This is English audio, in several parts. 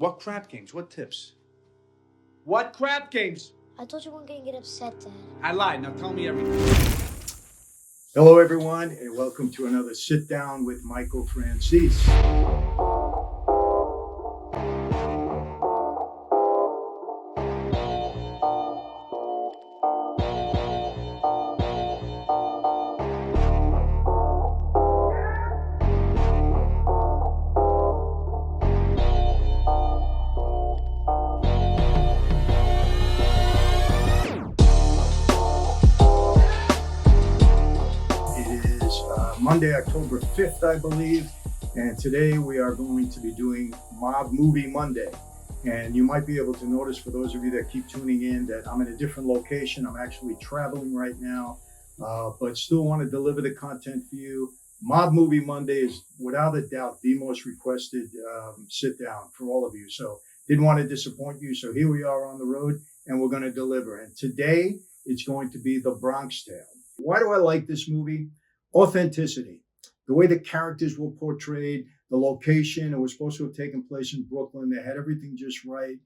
What crap games? What tips? What crap games? I told you weren't gonna get upset, Dad. I lied. Now tell me everything. Hello, everyone, and welcome to another Sit Down with Michael Franzese. Monday, October 5th, I believe. And today we are going to be doing Mob Movie Monday. And you might be able to notice, for those of you that keep tuning in, that I'm in a different location. I'm actually traveling right now, but still want to deliver the content for you. Mob Movie Monday is without a doubt the most requested sit down for all of you. So didn't want to disappoint you. So here we are on the road and we're going to deliver. And today it's going to be The Bronx Tale. Why do I like this movie? Authenticity, the way the characters were portrayed, the location. It was supposed to have taken place in Brooklyn. They had everything just right.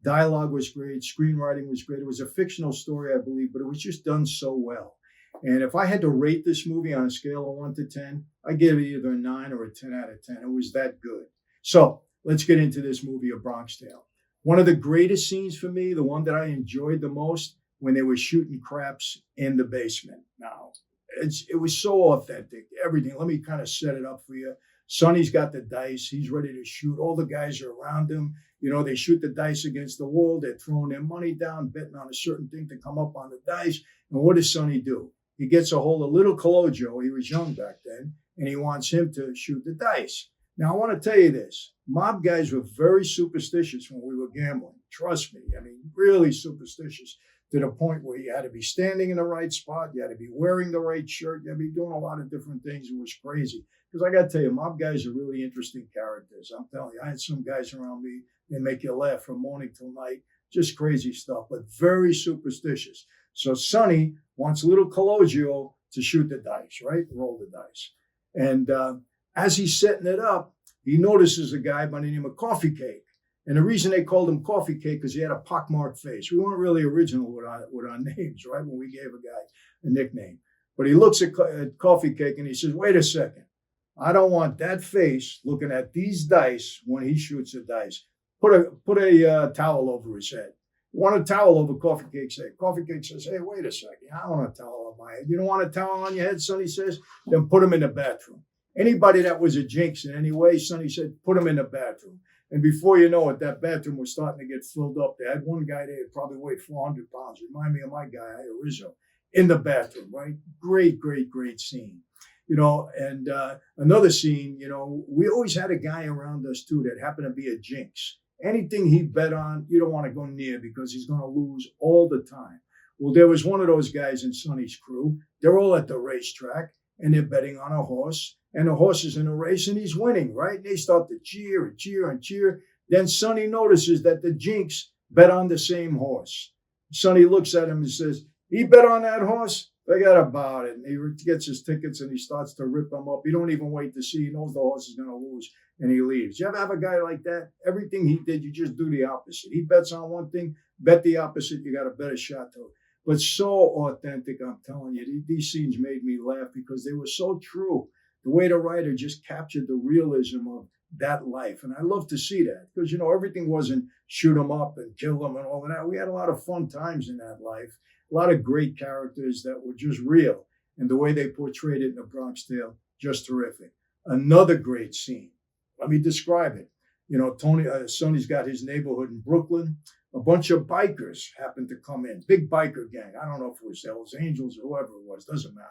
Dialogue was great. Screenwriting was great. It was a fictional story, I believe, but it was just done so well. And if I had to rate this movie on a scale of 1 to 10, I'd give it either a 9 or a 10 out of 10. It was that good. So let's get into this movie, A Bronx Tale. One of the greatest scenes for me, the one that I enjoyed the most, when they were shooting craps in the basement. Now, it was so authentic, everything. Let me kind of set it up for you. Sonny's got the dice. He's ready to shoot. All the guys are around him. You know, they shoot the dice against the wall. They're throwing their money down, betting on a certain thing to come up on the dice. And what does Sonny do? He gets a hold of little Cologgio. He was young back then, and he wants him to shoot the dice. Now, I want to tell you this. Mob guys were very superstitious when we were gambling. Trust me. I mean, really superstitious, to the point where you had to be standing in the right spot. You had to be wearing the right shirt. You had to be doing a lot of different things. It was crazy. Because I got to tell you, mob guys are really interesting characters. I'm telling you, I had some guys around me. They make you laugh from morning till night. Just crazy stuff, but very superstitious. So Sonny wants little Cologgio to shoot the dice, right? Roll the dice. And as he's setting it up, he notices a guy by the name of Coffee Cake. And the reason they called him Coffee Cake, because he had a pockmarked face. We weren't really original with our names, right? When we gave a guy a nickname. But he looks at Coffee Cake and he says, wait a second. I don't want that face looking at these dice when he shoots the dice. Put a towel over his head. You want a towel over Coffee Cake's head. Coffee Cake says, hey, wait a second. I don't want a towel on my head. You don't want a towel on your head, Sonny says? Then put him in the bathroom. Anybody that was a jinx in any way, Sonny said, put him in the bathroom. And before you know it, that bathroom was starting to get filled up. They had one guy there who probably weighed 400 pounds. Remind me of my guy, Rizzo, in the bathroom, right? Great, great, great scene. You know, and another scene, you know, we always had a guy around us, too, that happened to be a jinx. Anything he bet on, you don't want to go near because he's going to lose all the time. Well, there was one of those guys in Sonny's crew. They're all at the racetrack, and they're betting on a horse. And the horse is in a race and he's winning, right? They start to cheer and cheer and cheer. Then Sonny notices that the jinx bet on the same horse. Sonny looks at him and says, he bet on that horse? Forget about it. And he gets his tickets and he starts to rip them up. He don't even wait to see. He knows the horse is going to lose and he leaves. You ever have a guy like that? Everything he did, you just do the opposite. He bets on one thing, bet the opposite. You got a better shot to it. But so authentic, I'm telling you. These scenes made me laugh because they were so true. The way the writer just captured the realism of that life. And I love to see that because, you know, everything wasn't shoot them up and kill them and all of that. We had a lot of fun times in that life, a lot of great characters that were just real. And the way they portrayed it in The Bronx Tale, just terrific. Another great scene. Let me describe it. You know, Sonny's got his neighborhood in Brooklyn. A bunch of bikers happened to come in. Big biker gang. I don't know if it was Hells Angels or whoever it was. Doesn't matter.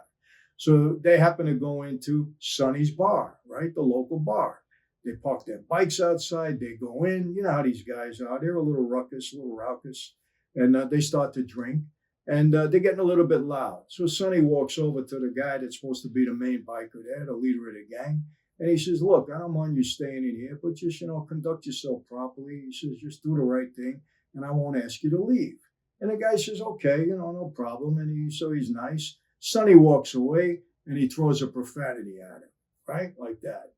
So they happen to go into Sonny's bar, right? The local bar. They park their bikes outside. They go in. You know how these guys are. They're a little ruckus, a little raucous. And they start to drink. And they're getting a little bit loud. So Sonny walks over to the guy that's supposed to be the main biker there, the leader of the gang. And he says, look, I don't mind you staying in here, but just, you know, conduct yourself properly. He says, just do the right thing, and I won't ask you to leave. And the guy says, okay, you know, no problem. And so he's nice. Sonny walks away and he throws a profanity at him, right? Like that.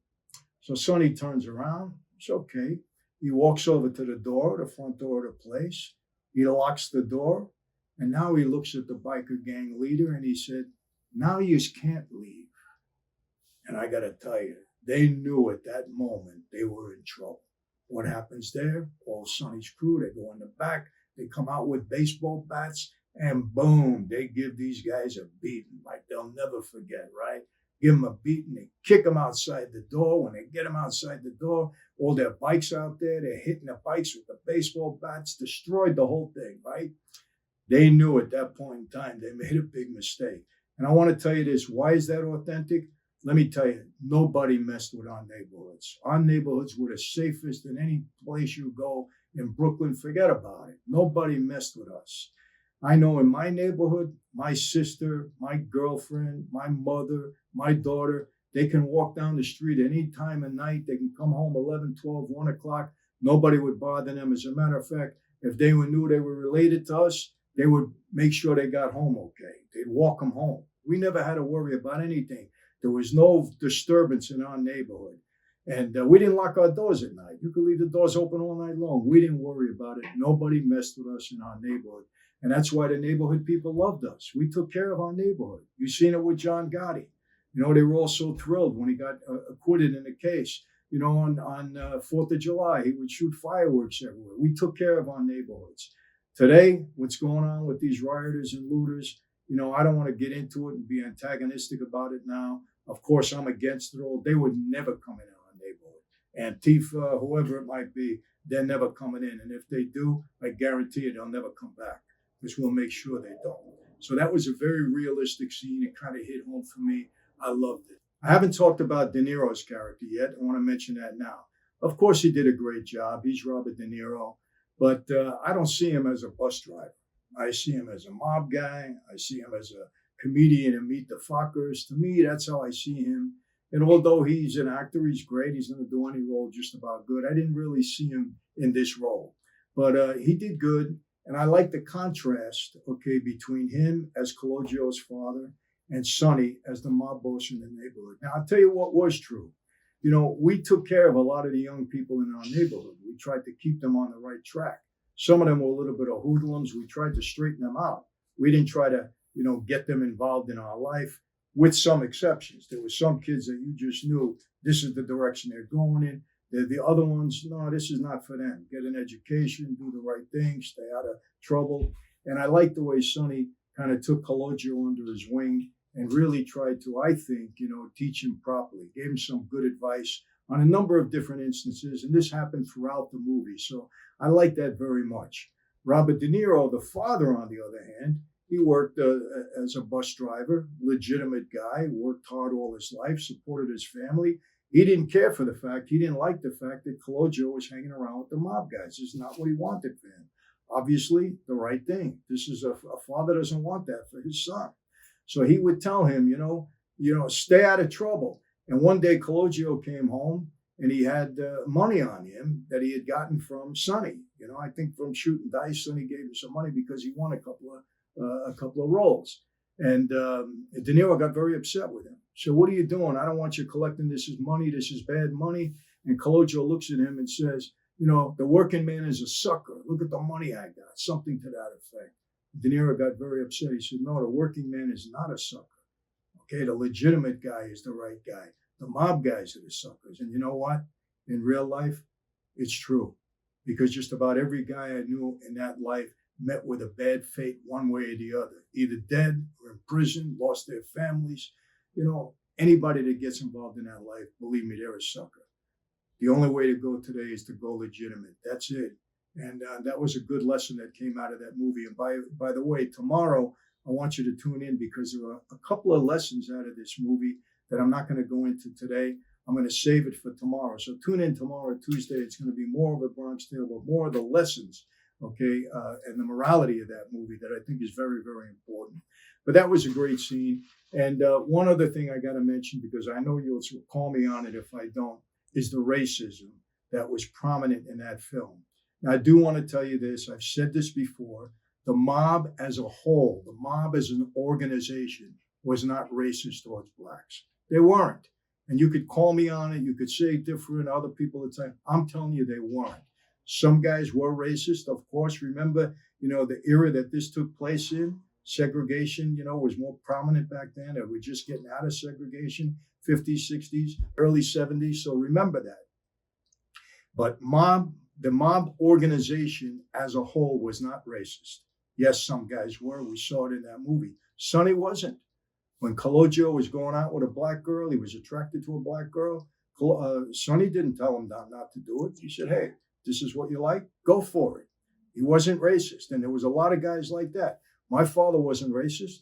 So Sonny turns around. It's okay. He walks over to the front door of the place. He locks the door. And now he looks at the biker gang leader and he said, now you can't leave. And I got to tell you, they knew at that moment they were in trouble. What happens there? All Sonny's crew, they go in the back, they come out with baseball bats, and boom, they give these guys a beating like they'll never forget, right? Give them a beating, they kick them outside the door. When they get them outside the door, all their bikes out there, they're hitting the bikes with the baseball bats, destroyed the whole thing, right? They knew at that point in time they made a big mistake. And I want to tell you this, why is that authentic? Let me tell you, nobody messed with our neighborhoods. Our neighborhoods were the safest in any place you go in Brooklyn. Forget about it. Nobody messed with us. I know in my neighborhood, my sister, my girlfriend, my mother, my daughter, they can walk down the street any time of night. They can come home 11, 12, 1 o'clock. Nobody would bother them. As a matter of fact, if they knew they were related to us, they would make sure they got home okay. They'd walk them home. We never had to worry about anything. There was no disturbance in our neighborhood. And we didn't lock our doors at night. You could leave the doors open all night long. We didn't worry about it. Nobody messed with us in our neighborhood. And that's why the neighborhood people loved us. We took care of our neighborhood. You've seen it with John Gotti. You know, they were all so thrilled when he got acquitted in the case. You know, on 4th of July, he would shoot fireworks everywhere. We took care of our neighborhoods. Today, what's going on with these rioters and looters, you know, I don't want to get into it and be antagonistic about it now. Of course, I'm against it all. They would never come in our neighborhood. Antifa, whoever it might be, they're never coming in. And if they do, I guarantee you they'll never come back because we'll make sure they don't. So that was a very realistic scene. It kind of hit home for me. I loved it. I haven't talked about De Niro's character yet. I want to mention that now. Of course, he did a great job. He's Robert De Niro. But I don't see him as a bus driver. I see him as a mob guy. I see him as a comedian in Meet the Fockers. To me, that's how I see him. And although he's an actor, he's great. He's going to do any role just about good. I didn't really see him in this role. But he did good. And I like the contrast, okay, between him as Cologio's father and Sonny as the mob boss in the neighborhood. Now, I'll tell you what was true. You know, we took care of a lot of the young people in our neighborhood. We tried to keep them on the right track. Some of them were a little bit of hoodlums. We tried to straighten them out. We didn't try to, you know, get them involved in our life, with some exceptions. There were some kids that you just knew this is the direction they're going in. The other ones, no, this is not for them. Get an education, do the right thing, stay out of trouble. And I like the way Sonny kind of took Cologio under his wing and really tried to, I think, you know, teach him properly, gave him some good advice on a number of different instances. And this happened throughout the movie. So I like that very much. Robert De Niro, the father, on the other hand, he worked as a bus driver, legitimate guy, worked hard all his life, supported his family. He didn't care for the fact, he didn't like the fact that Cologio was hanging around with the mob guys. This is not what he wanted for him. Obviously, the right thing. This is a father doesn't want that for his son. So he would tell him, you know, stay out of trouble. And one day Cologio came home and he had money on him that he had gotten from Sonny. You know, I think from shooting dice, Sonny gave him some money because he won a couple of roles. And De Niro got very upset with him. So what are you doing? I don't want you collecting this as money. This is bad money. And Cologio looks at him and says, you know, the working man is a sucker. Look at the money I got. Something to that effect. De Niro got very upset. He said, no, the working man is not a sucker. Okay, the legitimate guy is the right guy. The mob guys are the suckers. And you know what? In real life, it's true. Because just about every guy I knew in that life met with a bad fate one way or the other. Either dead or in prison, lost their families. You know, anybody that gets involved in that life, believe me, they're a sucker. The only way to go today is to go legitimate. That's it. And that was a good lesson that came out of that movie. And by the way, tomorrow, I want you to tune in because there are a couple of lessons out of this movie that I'm not going to go into today. I'm going to save it for tomorrow. So tune in tomorrow, Tuesday. It's going to be more of a Bronx Tale, but more of the lessons, okay, and the morality of that movie that I think is very, very important. But that was a great scene. And one other thing I got to mention, because I know you'll call me on it if I don't, is the racism that was prominent in that film. Now, I do want to tell you this. I've said this before. The mob as a whole, the mob as an organization was not racist towards blacks. They weren't. And you could call me on it. You could say different. Other people would say, I'm telling you they weren't. Some guys were racist, of course. Remember, the era that this took place in, segregation, was more prominent back then. And we're just getting out of segregation, 50s, 60s, early 70s. So remember that. But the mob organization as a whole was not racist. Yes, some guys were. We saw it in that movie. Sonny wasn't. When Cologio was going out with a black girl, he was attracted to a black girl. Sonny didn't tell him not to do it. He said, hey, this is what you like, go for it. He wasn't racist. And there was a lot of guys like that. My father wasn't racist,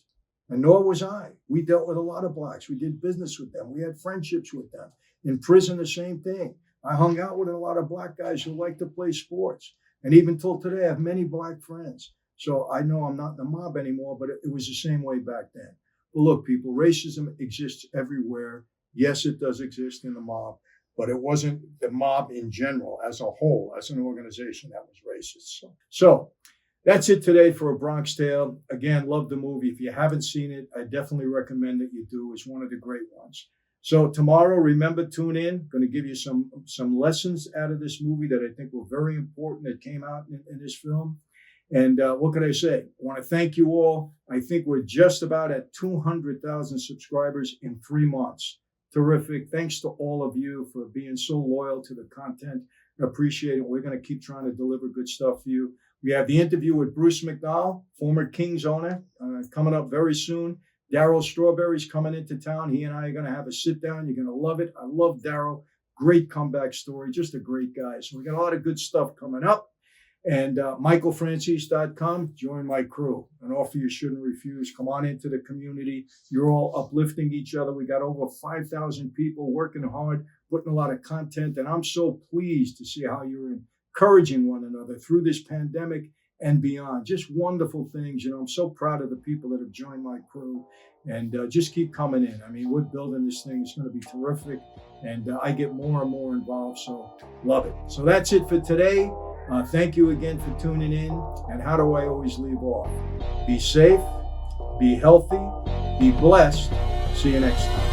and nor was I. We dealt with a lot of blacks. We did business with them. We had friendships with them. In prison, the same thing. I hung out with a lot of black guys who like to play sports. And even till today, I have many black friends. So I know I'm not in the mob anymore, but it was the same way back then. But look, people, racism exists everywhere. Yes, it does exist in the mob, but it wasn't the mob in general as a whole, as an organization that was racist. So that's it today for A Bronx Tale. Again, love the movie. If you haven't seen it, I definitely recommend that you do. It's one of the great ones. So tomorrow, remember, tune in. Going to give you some lessons out of this movie that I think were very important that came out in this film. And what could I say? I want to thank you all. I think we're just about at 200,000 subscribers in 3 months. Terrific. Thanks to all of you for being so loyal to the content. I appreciate it. We're going to keep trying to deliver good stuff for you. We have the interview with Bruce McDowell, former Kings owner, coming up very soon. Darryl Strawberry's coming into town. He and I are going to have a sit down. You're going to love it. I love Darryl. Great comeback story. Just a great guy. So we got a lot of good stuff coming up. And MichaelFranzese.com, join my crew. An offer you shouldn't refuse. Come on into the community. You're all uplifting each other. We got over 5,000 people working hard, putting a lot of content. And I'm so pleased to see how you're encouraging one another through this pandemic and beyond. Just wonderful things. I'm so proud of the people that have joined my crew. And just keep coming in. I mean, we're building this thing. It's going to be terrific. And I get more and more involved. So love it. So that's it for today. Thank you again for tuning in. And how do I always leave off? Be safe, be healthy, be blessed. See you next time.